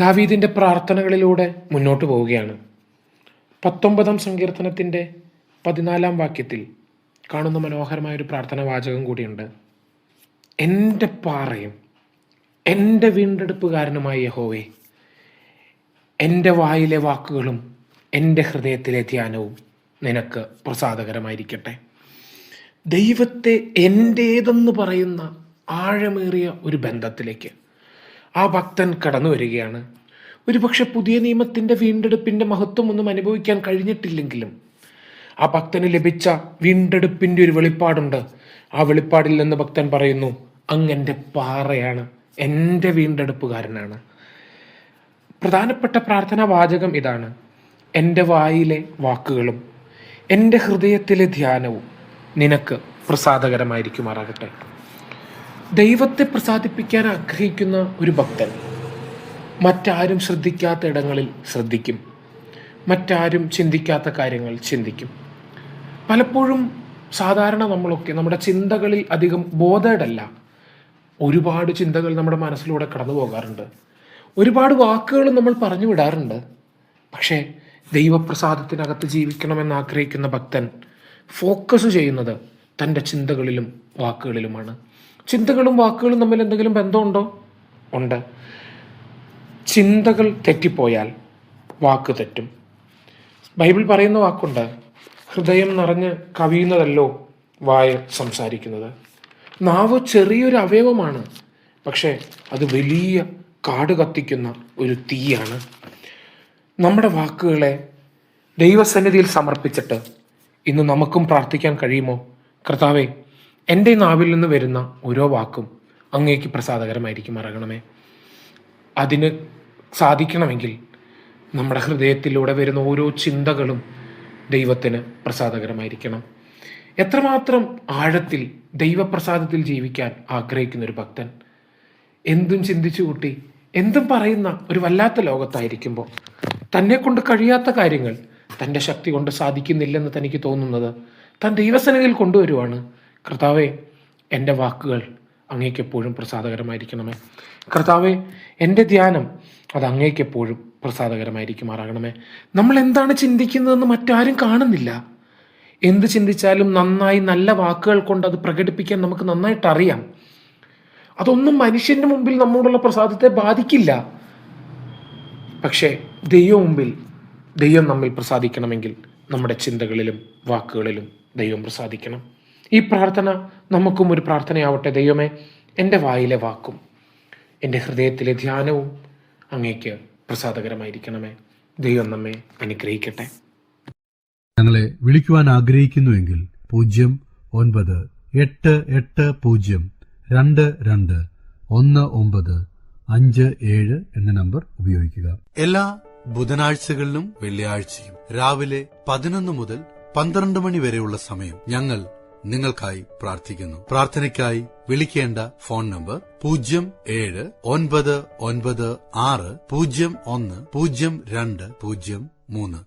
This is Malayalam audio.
ദാവീദിൻ്റെ പ്രാർത്ഥനകളിലൂടെ മുന്നോട്ട് പോവുകയാണ്. 19 സങ്കീർത്തനത്തിൻ്റെ 14 വാക്യത്തിൽ കാണുന്ന മനോഹരമായൊരു പ്രാർത്ഥന വാചകം കൂടിയുണ്ട്. എൻ്റെ പാറയും എൻ്റെ വീണ്ടെടുപ്പുകാരനുമായ യഹോവേ, എൻ്റെ വായിലെ വാക്കുകളും എൻ്റെ ഹൃദയത്തിലെ ധ്യാനവും നിനക്ക് പ്രസാദകരമായിരിക്കട്ടെ. ദൈവത്തെ എൻ്റേതെന്ന് പറയുന്ന ആഴമേറിയ ഒരു ബന്ധത്തിലേക്ക് ആ ഭക്തൻ കടന്നു വരികയാണ്. ഒരുപക്ഷെ പുതിയ നിയമത്തിൻ്റെ വീണ്ടെടുപ്പിൻ്റെ മഹത്വമൊന്നും അനുഭവിക്കാൻ കഴിഞ്ഞിട്ടില്ലെങ്കിലും ആ ഭക്തന് ലഭിച്ച വീണ്ടെടുപ്പിൻ്റെ ഒരു വെളിപ്പാടുണ്ട്. ആ വെളിപ്പാടിൽ നിന്ന് ഭക്തൻ പറയുന്നു, അങ്ങെൻ്റെ പാറയാണ്, എൻ്റെ വീണ്ടെടുപ്പുകാരനാണ്. പ്രധാനപ്പെട്ട പ്രാർത്ഥനാ വാചകം ഇതാണ്: എൻ്റെ വായിലെ വാക്കുകളും എൻ്റെ ഹൃദയത്തിലെ ധ്യാനവും നിനക്ക് പ്രസാദകരമായിരിക്കുമാറാകട്ടെ. ദൈവത്തെ പ്രസാദിപ്പിക്കാൻ ആഗ്രഹിക്കുന്ന ഒരു ഭക്തൻ മറ്റാരും ശ്രദ്ധിക്കാത്ത ഇടങ്ങളിൽ ശ്രദ്ധിക്കും, മറ്റാരും ചിന്തിക്കാത്ത കാര്യങ്ങൾ ചിന്തിക്കും. പലപ്പോഴും സാധാരണ നമ്മളൊക്കെ നമ്മുടെ ചിന്തകളിൽ അധികം ബോധേഡല്ല. ഒരുപാട് ചിന്തകൾ നമ്മുടെ മനസ്സിലൂടെ കടന്നു പോകാറുണ്ട്, ഒരുപാട് വാക്കുകൾ നമ്മൾ പറഞ്ഞു വിടാറുണ്ട്. പക്ഷേ ദൈവപ്രസാദത്തിനകത്ത് ജീവിക്കണമെന്ന് ആഗ്രഹിക്കുന്ന ഭക്തൻ ഫോക്കസ് ചെയ്യുന്നത് തൻ്റെ ചിന്തകളിലും വാക്കുകളിലുമാണ്. ചിന്തകളും വാക്കുകളും തമ്മിൽ എന്തെങ്കിലും ബന്ധമുണ്ടോ? ഉണ്ട്. ചിന്തകൾ തെറ്റിപ്പോയാൽ വാക്ക് തെറ്റും. ബൈബിൾ പറയുന്ന വാക്കുണ്ട്, ഹൃദയം നിറഞ്ഞ് കവിയുന്നതല്ലോ വായ സംസാരിക്കുന്നത്. നാവ് ചെറിയൊരു അവയവമാണ്, പക്ഷേ അത് വലിയ കാട് കത്തിക്കുന്ന ഒരു തീയാണ്. നമ്മുടെ വാക്കുകളെ ദൈവസന്നിധിയിൽ സമർപ്പിച്ചിട്ട് ഇന്ന് നമുക്കും പ്രാർത്ഥിക്കാൻ കഴിയുമോ? കർത്താവേ, എൻ്റെ നാവിൽ നിന്ന് വരുന്ന ഓരോ വാക്കും അങ്ങേക്ക് പ്രസാദകരമായിരിക്കുമാറാകണമേ. അതിന് സാധിക്കണമെങ്കിൽ നമ്മുടെ ഹൃദയത്തിലൂടെ വരുന്ന ഓരോ ചിന്തകളും ദൈവത്തിന് പ്രസാദകരമായിരിക്കണം. എത്രമാത്രം ആഴത്തിൽ ദൈവപ്രസാദത്തിൽ ജീവിക്കാൻ ആഗ്രഹിക്കുന്ന ഒരു ഭക്തൻ എന്തും ചിന്തിച്ചു കൂട്ടി എന്തും പറയുന്ന ഒരു വല്ലാത്ത ലോകത്തായിരിക്കുമ്പോൾ തന്നെ കൊണ്ട് കഴിയാത്ത കാര്യങ്ങൾ തൻ്റെ ശക്തി കൊണ്ട് സാധിക്കുന്നില്ലെന്ന് തനിക്ക് തോന്നുന്നത് താൻ ദൈവസന്നിധിയിൽ കൊണ്ടുവരുവാണ്. കർത്താവേ, എൻ്റെ വാക്കുകൾ അങ്ങേക്കെപ്പോഴും പ്രസാദകരമായിരിക്കണമേ. കർത്താവേ, എൻ്റെ ധ്യാനം അത് അങ്ങേക്കെപ്പോഴും പ്രസാദകരമായിരിക്കുമാറാകണമേ. നമ്മൾ എന്താണ് ചിന്തിക്കുന്നതെന്ന് മറ്റാരും കാണുന്നില്ല. എന്ത് ചിന്തിച്ചാലും നന്നായി നല്ല വാക്കുകൾ കൊണ്ട് അത് പ്രകടിപ്പിക്കാൻ നമുക്ക് നന്നായിട്ട് അറിയാം. അതൊന്നും മനുഷ്യൻ്റെ മുമ്പിൽ നമ്മോടുള്ള പ്രസാദത്തെ ബാധിക്കില്ല. പക്ഷേ ദൈവം നമ്മിൽ പ്രസാദിക്കണമെങ്കിൽ നമ്മുടെ ചിന്തകളിലും വാക്കുകളിലും ദൈവം പ്രസാദിക്കണം. ഈ പ്രാർത്ഥന നമുക്കും ഒരു പ്രാർത്ഥനയാവട്ടെ. ദൈവമേ, എൻ്റെ വായിലെ വാക്കും എൻ്റെ ഹൃദയത്തിലെ ധ്യാനവും അങ്ങേക്ക് പ്രസാദകരമായിരിക്കണമേ. ദൈവം നമ്മെ അനുഗ്രഹിക്കട്ടെ. ഞങ്ങളെ വിളിക്കുവാൻ ആഗ്രഹിക്കുന്നുവെങ്കിൽ 0988-22-1957 എന്ന നമ്പർ ഉപയോഗിക്കുക. എല്ലാ ബുധനാഴ്ചകളിലും വെള്ളിയാഴ്ചയും രാവിലെ 11 മുതൽ 12 മണി വരെയുള്ള സമയം ഞങ്ങൾ നിങ്ങൾക്കായി പ്രാർത്ഥിക്കുന്നു. പ്രാർത്ഥനയ്ക്കായി വിളിക്കേണ്ട ഫോൺ നമ്പർ 079960010203.